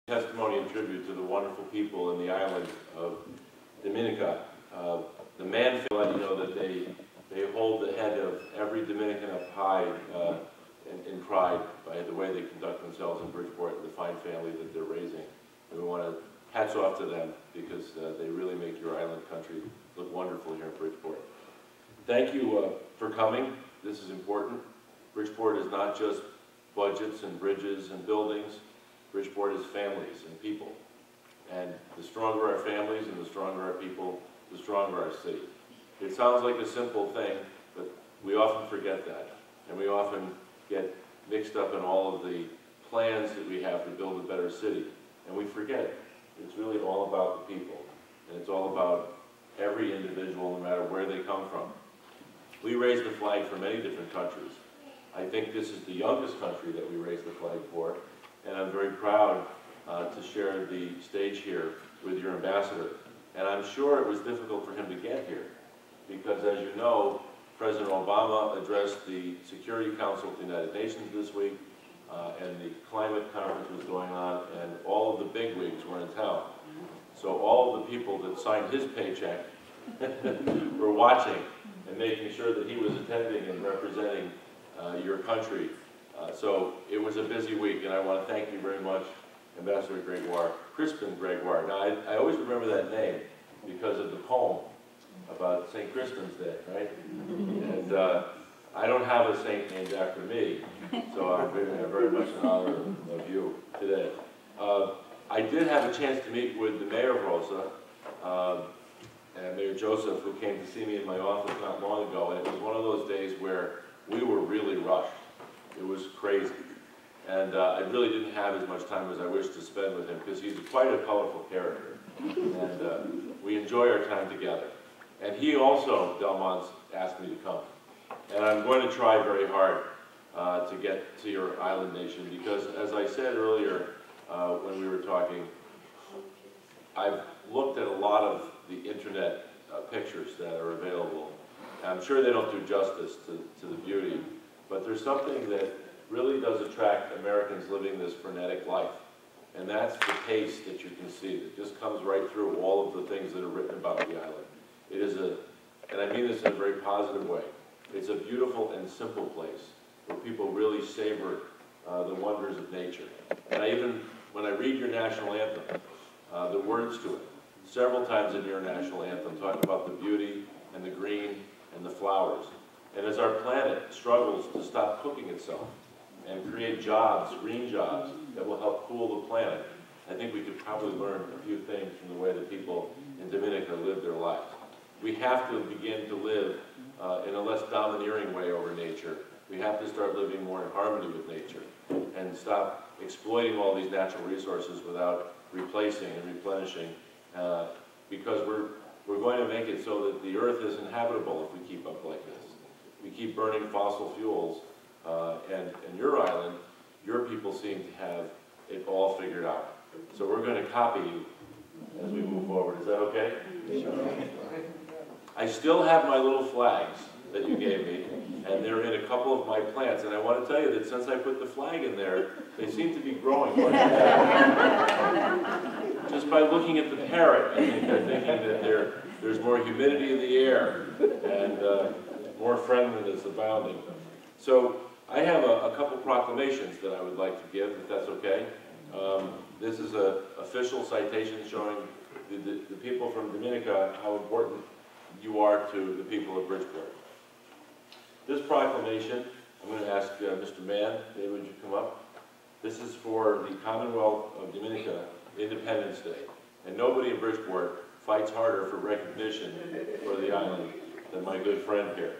Testimony and tribute to the wonderful people in the island of Dominica. The Mann family, let you know that they hold the head of every Dominican up high in pride by the way they conduct themselves in Bridgeport and the fine family that they're raising. And we want to hats off to them because they really make your island country look wonderful here in Bridgeport. Thank you for coming. This is important. Bridgeport is not just budgets and bridges and buildings. Bridgeport is families and people. And the stronger our families and the stronger our people, the stronger our city. It sounds like a simple thing, but we often forget that. And we often get mixed up in all of the plans that we have to build a better city. And we forget it's really all about the people. And it's all about every individual, no matter where they come from. We raise the flag for many different countries. I think this is the youngest country that we raise the flag for. And I'm very proud to share the stage here with your ambassador. And I'm sure it was difficult for him to get here because, as you know, President Obama addressed the Security Council of the United Nations this week, and the climate conference was going on, and all of the bigwigs were in town. So all of the people that signed his paycheck were watching and making sure that he was attending and representing your country. So it was a busy week, and I want to thank you very much, Ambassador Gregoire, Crispin Gregoire. Now, I always remember that name because of the poem about St. Crispin's Day, right? And I don't have a saint named after me, so I'm very much in honor of you today. I did have a chance to meet with the mayor of Rosa, and Mayor Joseph, who came to see me in my office not long ago, and it was one of those days where we were really rushed. It was crazy. And I really didn't have as much time as I wished to spend with him because he's quite a colorful character. And we enjoy our time together. And he also, Delmonte, asked me to come. And I'm going to try very hard to get to your island nation because, as I said earlier when we were talking, I've looked at a lot of the internet pictures that are available. I'm sure they don't do justice to the beauty. But there's something that really does attract Americans living this frenetic life. And that's the pace that you can see that just comes right through all of the things that are written about the island. It is and I mean this in a very positive way, it's a beautiful and simple place where people really savor the wonders of nature. And when I read your national anthem, the words to it, several times in your national anthem talk about the beauty and the green and the flowers. And as our planet struggles to stop cooking itself and create jobs, green jobs, that will help cool the planet, I think we could probably learn a few things from the way that people in Dominica live their lives. We have to begin to live in a less domineering way over nature. We have to start living more in harmony with nature and stop exploiting all these natural resources without replacing and replenishing because we're going to make it so that the earth is inhabitable if we keep up like this. We keep burning fossil fuels, and your island, your people seem to have it all figured out. So we're going to copy you as we move forward. Is that okay? I still have my little flags that you gave me, and they're in a couple of my plants. And I want to tell you that since I put the flag in there, they seem to be growing quite fast. Just by looking at the parrot, I think they're thinking that there's more humidity in the air, and more friendliness abounding. So I have a couple proclamations that I would like to give, if that's okay. This is an official citation showing the people from Dominica how important you are to the people of Bridgeport. This proclamation, I'm going to ask Mr. Mann, maybe would you come up? This is for the Commonwealth of Dominica Independence Day. And nobody in Bridgeport fights harder for recognition for the island than my good friend here.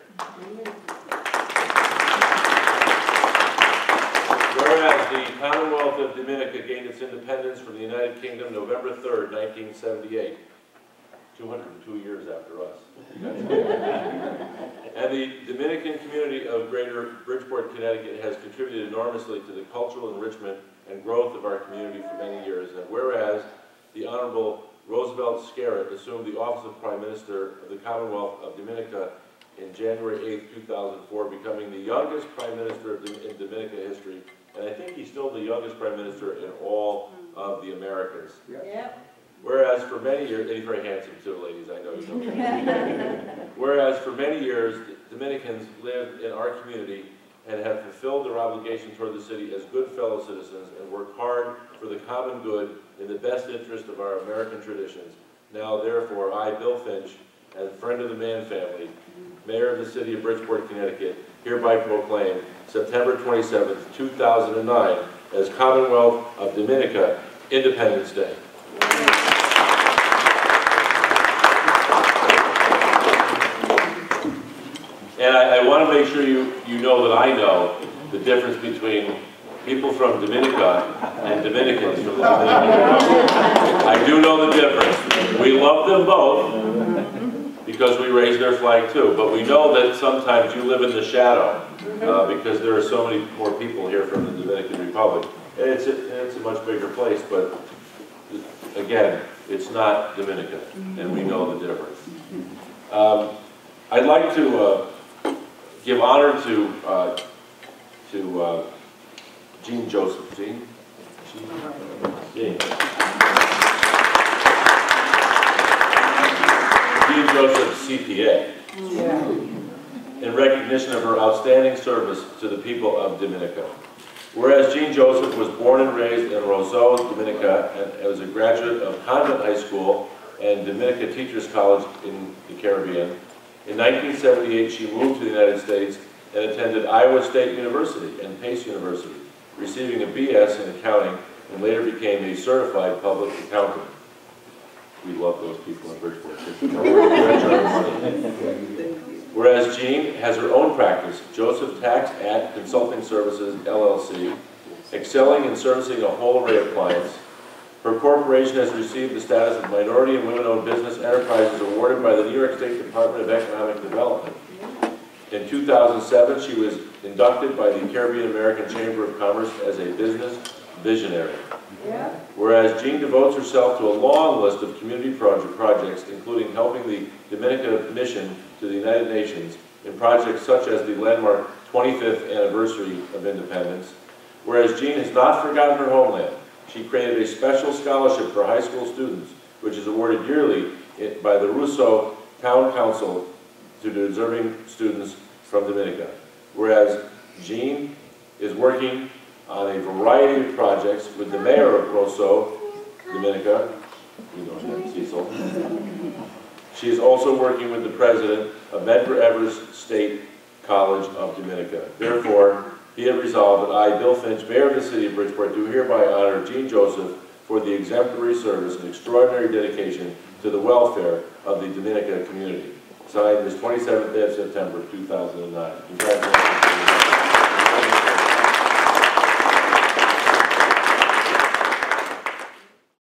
Whereas the Commonwealth of Dominica gained its independence from the United Kingdom November 3rd, 1978, 202 years after us. And the Dominican community of Greater Bridgeport, Connecticut has contributed enormously to the cultural enrichment and growth of our community for many years. And whereas the Honorable Roosevelt Scarrett assumed the office of Prime Minister of the Commonwealth of Dominica in January 8, 2004, becoming the youngest Prime Minister in Dominica history, and I think he's still the youngest Prime Minister in all of the Americans. Yep. Whereas for many years, and he's very handsome too, ladies, I know you know. Whereas for many years, Dominicans lived in our community and have fulfilled their obligation toward the city as good fellow citizens and worked hard for the common good in the best interest of our American traditions. Now, therefore, I, Bill Finch, and friend of the Mann family, Mayor of the City of Bridgeport, Connecticut, hereby proclaim September 27th, 2009 as Commonwealth of Dominica Independence Day. And I want to make sure you know that I know the difference between people from Dominica and Dominicans from the Dominican. I do know the difference. We love them both because we raise their flag too, but we know that sometimes you live in the shadow because there are so many more people here from the Dominican Republic. And it's a much bigger place, but again, it's not Dominica, and we know the difference. I'd like to give honor to Jean Joseph. Jean? Jean Joseph, CPA, in recognition of her outstanding service to the people of Dominica. Whereas Jean Joseph was born and raised in Roseau, Dominica, and was a graduate of Convent High School and Dominica Teachers College in the Caribbean. In 1978, she moved to the United States and attended Iowa State University and Pace University, receiving a BS in accounting, and later became a certified public accountant. We love those people in Bridgeport. Whereas Jean has her own practice, Joseph Tax Act Consulting Services, LLC, excelling in servicing a whole array of clients. Her corporation has received the status of Minority and Women-Owned Business Enterprises awarded by the New York State Department of Economic Development. In 2007, she was inducted by the Caribbean American Chamber of Commerce as a business visionary. Whereas Jean devotes herself to a long list of community projects, including helping the Dominica Mission to the United Nations in projects such as the landmark 25th anniversary of independence. Whereas Jean has not forgotten her homeland, she created a special scholarship for high school students, which is awarded yearly by the Roseau Town Council to deserving students from Dominica. Whereas Jean is working on a variety of projects with the mayor of Roseau, Dominica, you know him, Cecil. She is also working with the president of Medgar Evers State College of Dominica. Therefore, be it resolved that I, Bill Finch, Mayor of the City of Bridgeport, do hereby honor Jean Joseph for the exemplary service and extraordinary dedication to the welfare of the Dominica community. Signed this 27th day of September, 2009. Congratulations.